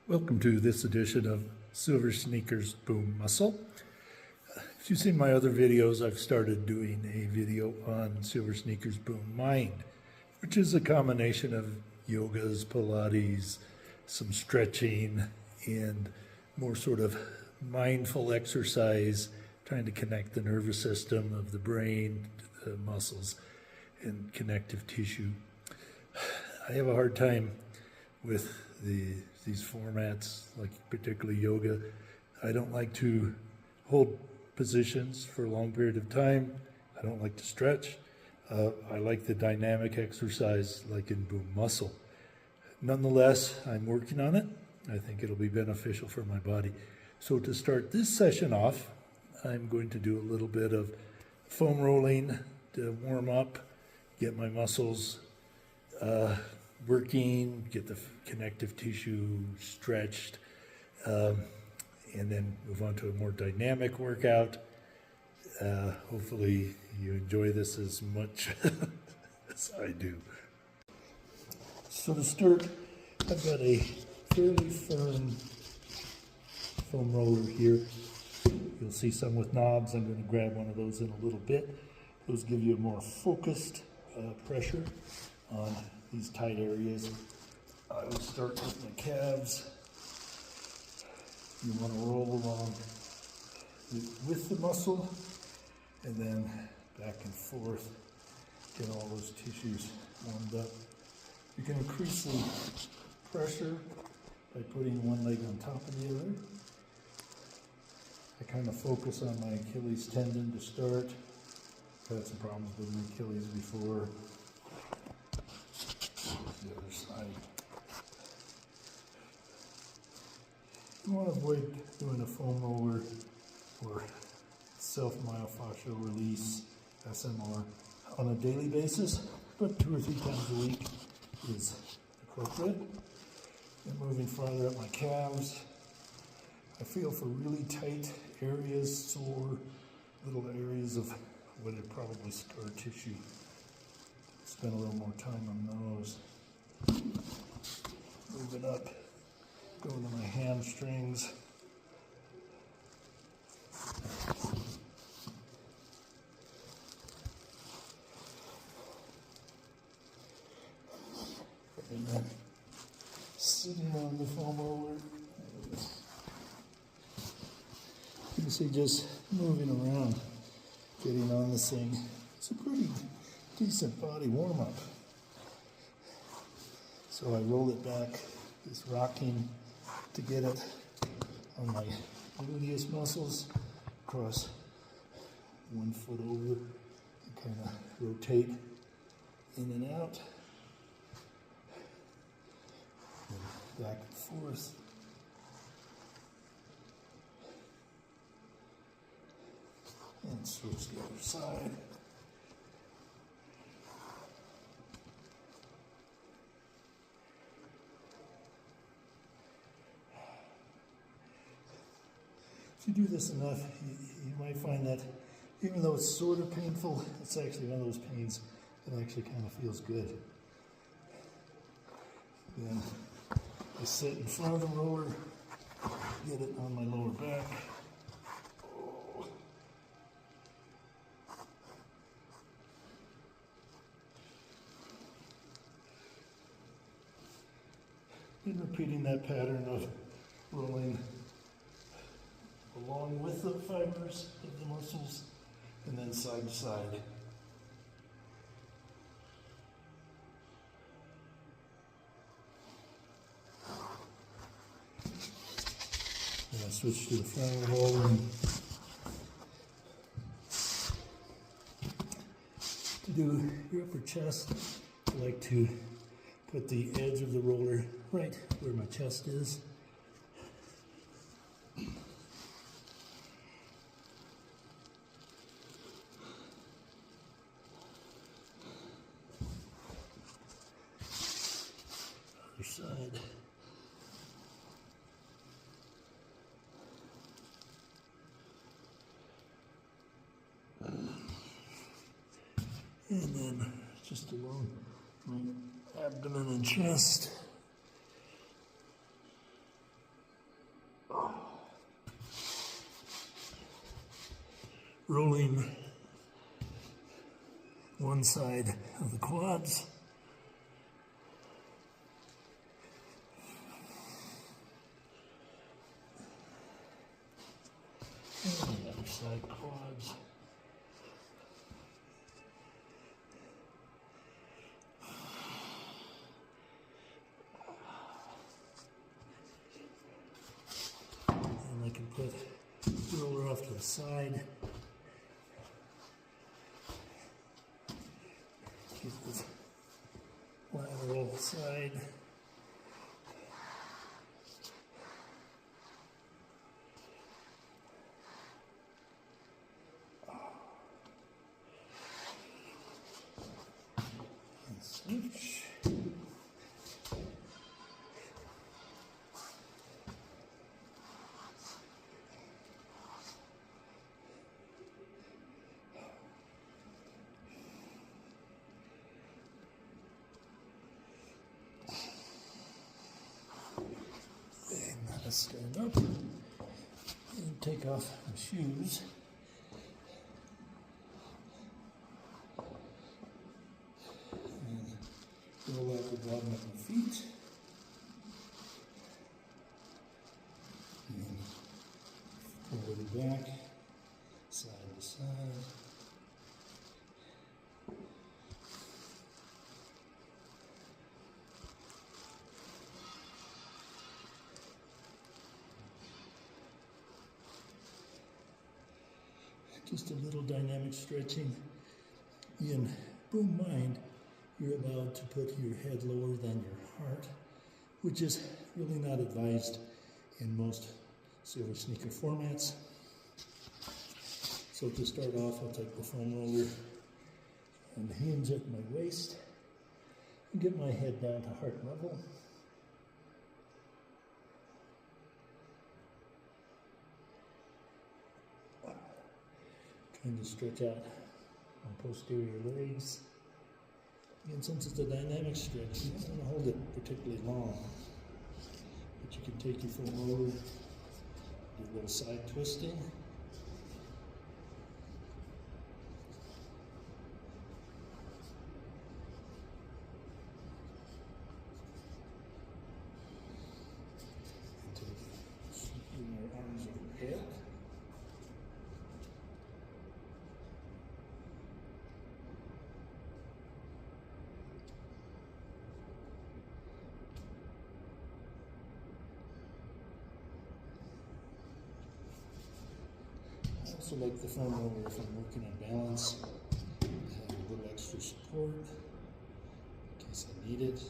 Welcome to this edition of Silver Sneakers Boom Muscle. If you've seen my other videos, I've started doing a video on Silver Sneakers Boom Mind, which is a combination of yogas, Pilates, some stretching, and more sort of mindful exercise, trying to connect the nervous system of the brain, the muscles, and connective tissue. I have a hard time with these formats, like particularly yoga. I don't like to hold positions for a long period of time. I don't like to stretch. I like the dynamic exercise like in Boom Muscle. Nonetheless, I'm working on it. I think it'll be beneficial for my body. So to start this session off, I'm going to do a little bit of foam rolling to warm up, get my muscles working, get the connective tissue stretched, and then move on to a more dynamic workout. Hopefully you enjoy this as much as I do. So to start, I've got a fairly firm foam roller here. You'll see some with knobs. I'm going to grab one of those in a little bit. Those give you a more focused pressure on these tight areas. I will start with my calves. You want to roll along with the muscle and then back and forth, get all those tissues warmed up. You can increase the pressure by putting one leg on top of the other. I kind of focus on my Achilles tendon to start. I've had some problems with my Achilles before. The other side. You want to avoid doing a foam roller or self-myofascial release, SMR, on a daily basis, but 2 or 3 times a week is appropriate. And moving farther up my calves, I feel for really tight areas, sore little areas of what are probably scar tissue. Spend a little more time on those. Move it up, go to my hamstrings. And then sitting on the foam roller. You can see just moving around, getting on this thing. It's a pretty decent body warm-up. So I roll it back, this rocking to get it on my gluteus muscles, across 1 foot over, and kind of rotate in and out, and back and forth. And switch the other side. If you do this enough, you might find that even though it's sort of painful, it's actually one of those pains that actually kind of feels good. Then I sit in front of the roller, get it on my lower back. And repeating that pattern of rolling along with the fibers of the muscles, and then side to side. And I switch to the front of the roller. And to do your upper chest, I like to put the edge of the roller right where my chest is. Other side. And then just along my abdomen and chest. rolling one side of the quads. And the other side quads. And I can put the roller off to the side. Get this lateral side. And switch. Let's stand up and take off my shoes. And roll out the bottom of my feet. And forward and back, side to side. Just a little dynamic stretching. In Boom Mind, you're allowed to put your head lower than your heart, which is really not advised in most silver sneaker formats. So to start off, I'll take the foam roller and hinge at my waist and get my head down to heart level. Trying to stretch out my posterior legs. Again, since it's a dynamic stretch, you don't want to hold it particularly long. But you can take your foam roller, do a little side twisting. And sweeping your arms overhead. I also like the foam roller if I'm working on balance. Have a little extra support in case I need it.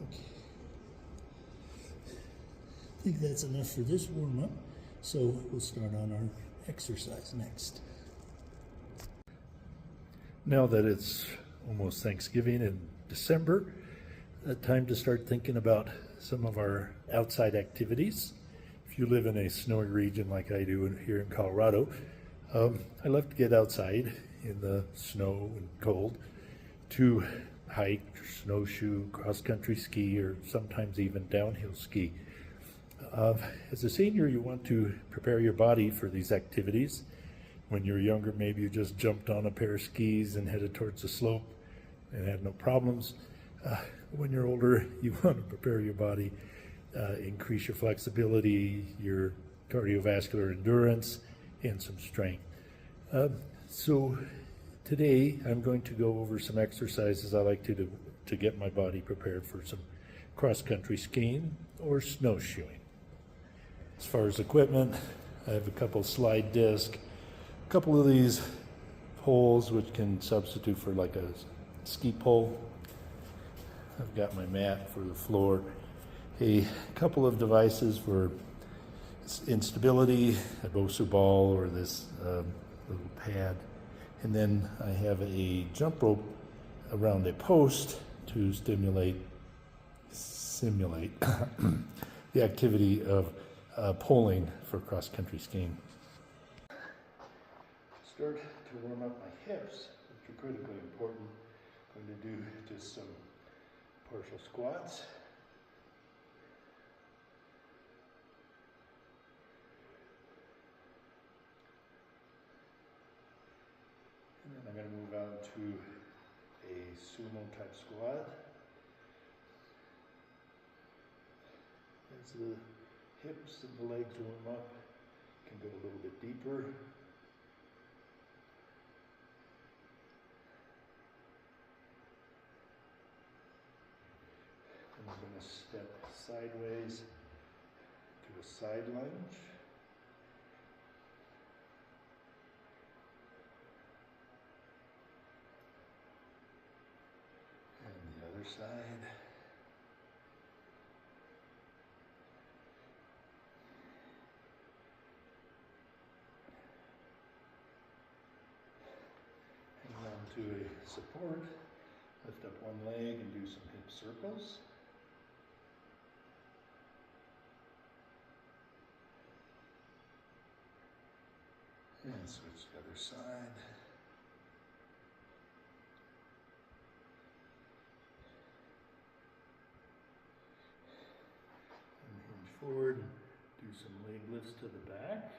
Okay. I think that's enough for this warm-up, so we'll start on our exercise next. Now that it's almost Thanksgiving in December, time to start thinking about some of our outside activities. If you live in a snowy region like I do here in Colorado, I love to get outside in the snow and cold to hike, snowshoe, cross-country ski, or sometimes even downhill ski. As a senior, you want to prepare your body for these activities. When you're younger, maybe you just jumped on a pair of skis and headed towards the slope and had no problems. When you're older, you want to prepare your body, increase your flexibility, your cardiovascular endurance, and some strength. So today I'm going to go over some exercises I like to do to get my body prepared for some cross-country skiing or snowshoeing. As far as equipment, I have a couple slide discs, a couple of these poles which can substitute for like a ski pole. I've got my mat for the floor, a couple of devices for instability, a Bosu ball or this little pad, and then I have a jump rope around a post to simulate the activity of poling for cross-country skiing. Start to warm up my hips, which are critically important. I'm going to do just some partial squats. move on to a sumo type squat. As the hips and the legs warm up, you can go a little bit deeper. And I'm going to step sideways to a side lunge. And the other side. Hang on to a support. Lift up one leg and do some hip circles. And switch the other side. And hinge forward, do some leg lifts to the back.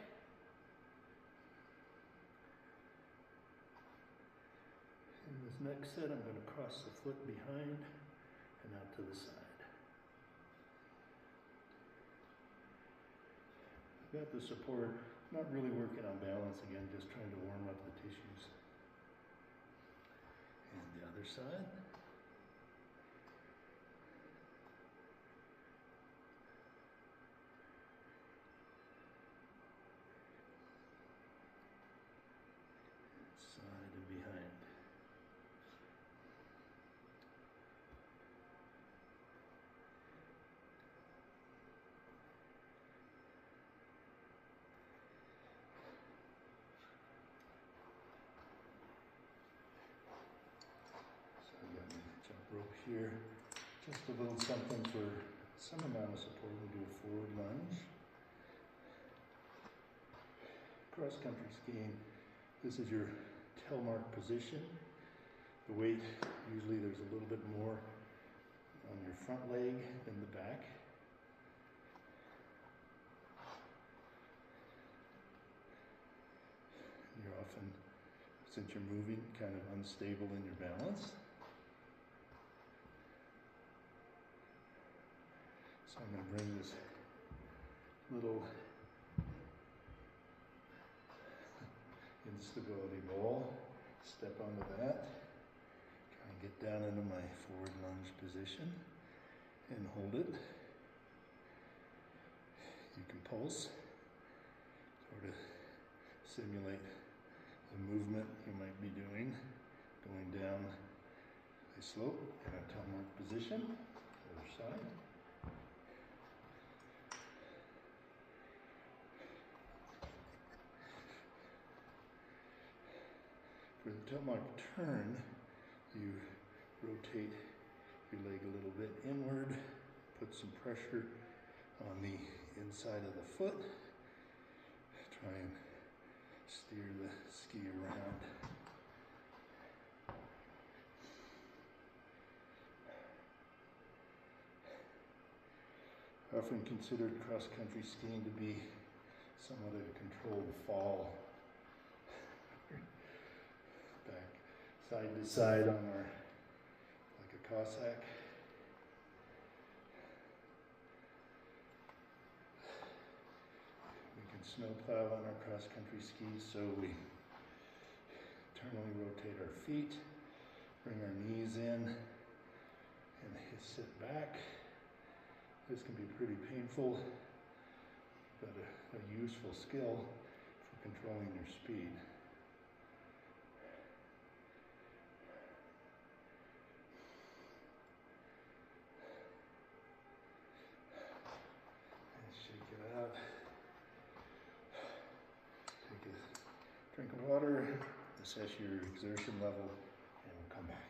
In this next set, I'm going to cross the foot behind and out to the side. I've got the support, not really working on balance again, just trying to warm up the tissues. And the other side. Side and behind. So I've got my jump rope here. Just a little something for some amount of support. We'll do a forward lunge. Cross country skiing. This is your telemark position. The weight, usually there's a little bit more on your front leg than the back. You're often, since you're moving, kind of unstable in your balance. So I'm going to bring this little instability ball, step onto that, try and get down into my forward lunge position and hold it. You can pulse, sort of simulate the movement you might be doing, going down a slope in a telemark position. Other side. For the telemark turn, you rotate your leg a little bit inward, put some pressure on the inside of the foot, try and steer the ski around. Often considered cross-country skiing to be somewhat of a controlled fall. Back side to side on our, like a Cossack. We can snowplow on our cross-country skis, so we internally rotate our feet, bring our knees in, and sit back. This can be pretty painful, but a useful skill for controlling your speed. Shake it out. Take a drink of water, assess your exertion level, and we'll come back.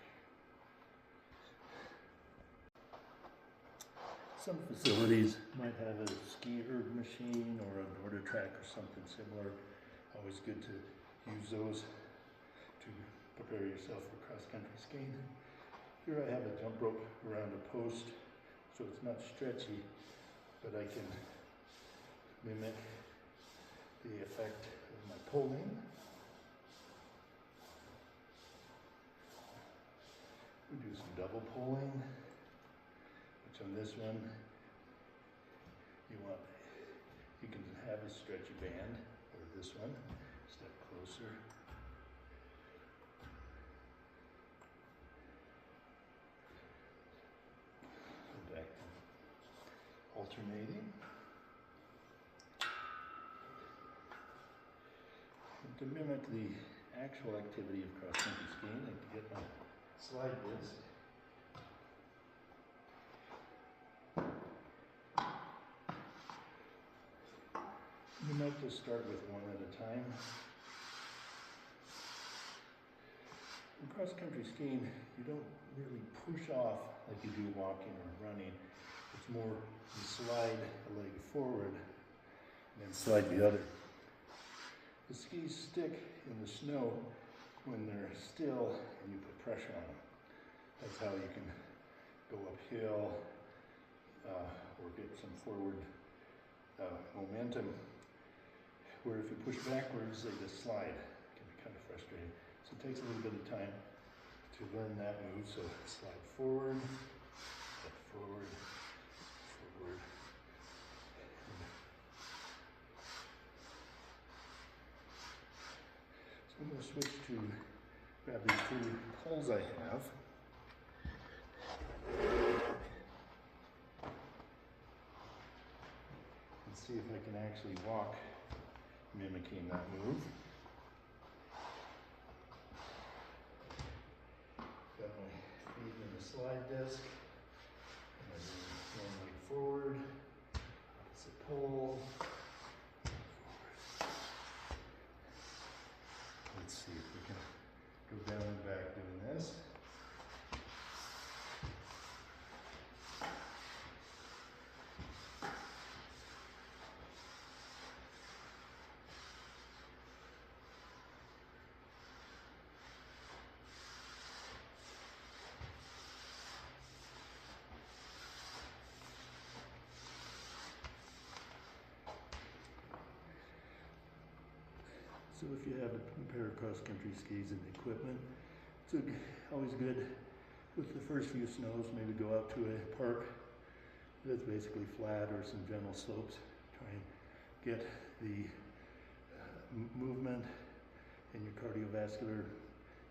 Some facilities might have a ski erg machine or an order track or something similar. Always good to use those to prepare yourself for cross-country skiing. Here I have a jump rope around a post, so it's not stretchy, but I can mimic the effect of my pulling. some double pulling, which on this one, you can have a stretchy band, or this one, step closer. Go back to alternating. And to mimic the actual activity of cross-country skiing, I can get my slide disc. You might just start with one at a time. In cross-country skiing, you don't really push off like you do walking or running. It's more you slide a leg forward and then slide the other. The skis stick in the snow when they're still and you put pressure on them. That's how you can go uphill or get some forward momentum. Where if you push backwards, they just slide. It can be kind of frustrating. So it takes a little bit of time to learn that move. So slide forward, step forward, forward. So I'm going to switch to grab these two poles I have. And see if I can actually walk mimicking that move. Got my feet in the slide disc. And I move one leg forward, opposite pole. Forward. Let's see if we can go down and back doing this. So if you have a pair of cross-country skis and equipment, it's always good with the first few snows, maybe go out to a park that's basically flat or some gentle slopes. Try and get the movement and your cardiovascular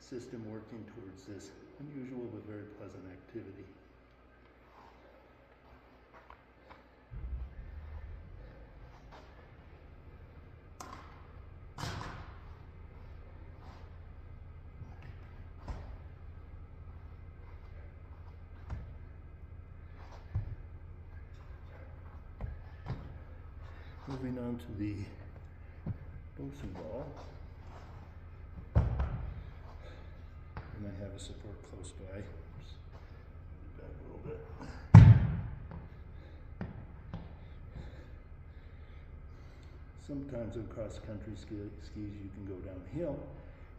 system working towards this unusual but very pleasant activity. Moving on to the bosun ball, and I have a support close by. Just back a little bit. Sometimes in cross-country skis you can go downhill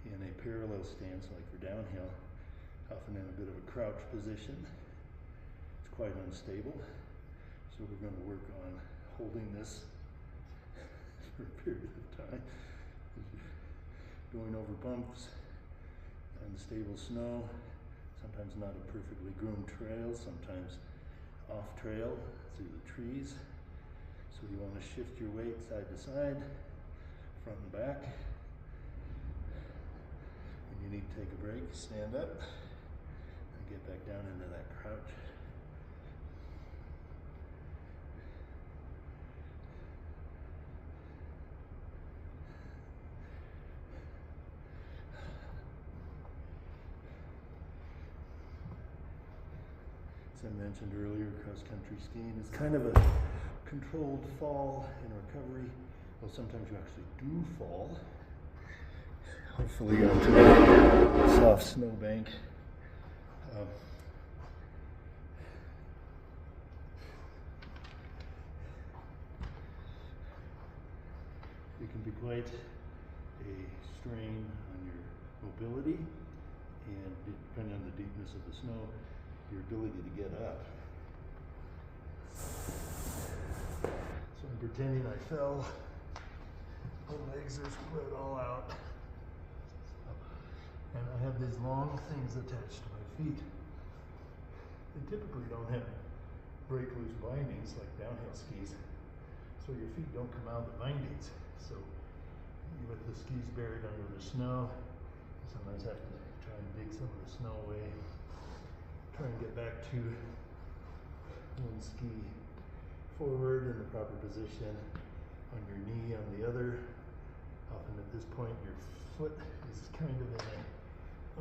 in a parallel stance like for downhill, often in a bit of a crouch position. It's quite unstable, so we're going to work on holding this for a period of time. Going over bumps, unstable snow, sometimes not a perfectly groomed trail, sometimes off trail through the trees. So you want to shift your weight side to side, front and back. When you need to take a break, stand up and get back down into that crouch. As I mentioned earlier, cross-country skiing is kind of a controlled fall and recovery. Well, sometimes you actually do fall. Hopefully onto a soft snowbank. It can be quite a strain on your mobility, and depending on the deepness of the snow, your ability to get up. So I'm pretending I fell. My legs are spread all out. And I have these long things attached to my feet. they typically don't have break loose bindings like downhill skis, so your feet don't come out of the bindings. So with the skis buried under the snow, you sometimes have to try and dig some of the snow away, try and get back to one ski forward in the proper position, on your knee on the other. Often at this point your foot is kind of in an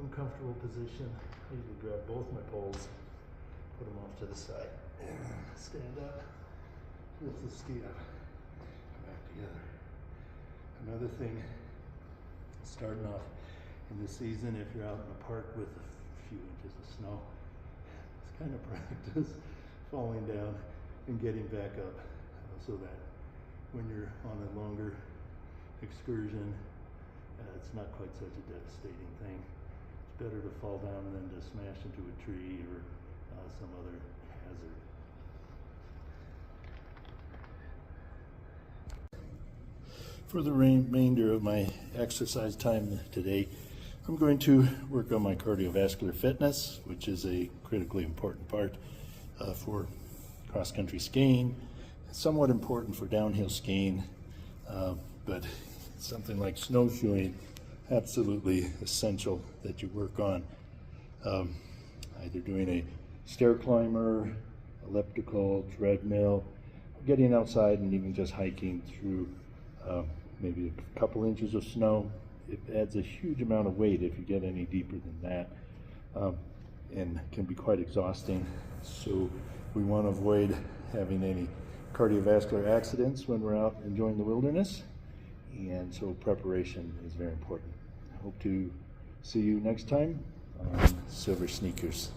uncomfortable position. I usually grab both my poles, put them off to the side, stand up, lift the ski up, come back together. Another thing, starting off in the season, if you're out in the park with a few inches of snow, it's kind of practice falling down and getting back up, so that when you're on a longer excursion, it's not quite such a devastating thing. It's better to fall down than to smash into a tree or some other hazard. For the remainder of my exercise time today, I'm going to work on my cardiovascular fitness, which is a critically important part for cross-country skiing. It's somewhat important for downhill skiing, but something like snowshoeing, absolutely essential that you work on either doing a stair climber, elliptical, treadmill, getting outside and even just hiking through maybe a couple inches of snow. It adds a huge amount of weight if you get any deeper than that, and can be quite exhausting. So we want to avoid having any cardiovascular accidents when we're out enjoying the wilderness, and so preparation is very important. I hope to see you next time on Silver Sneakers.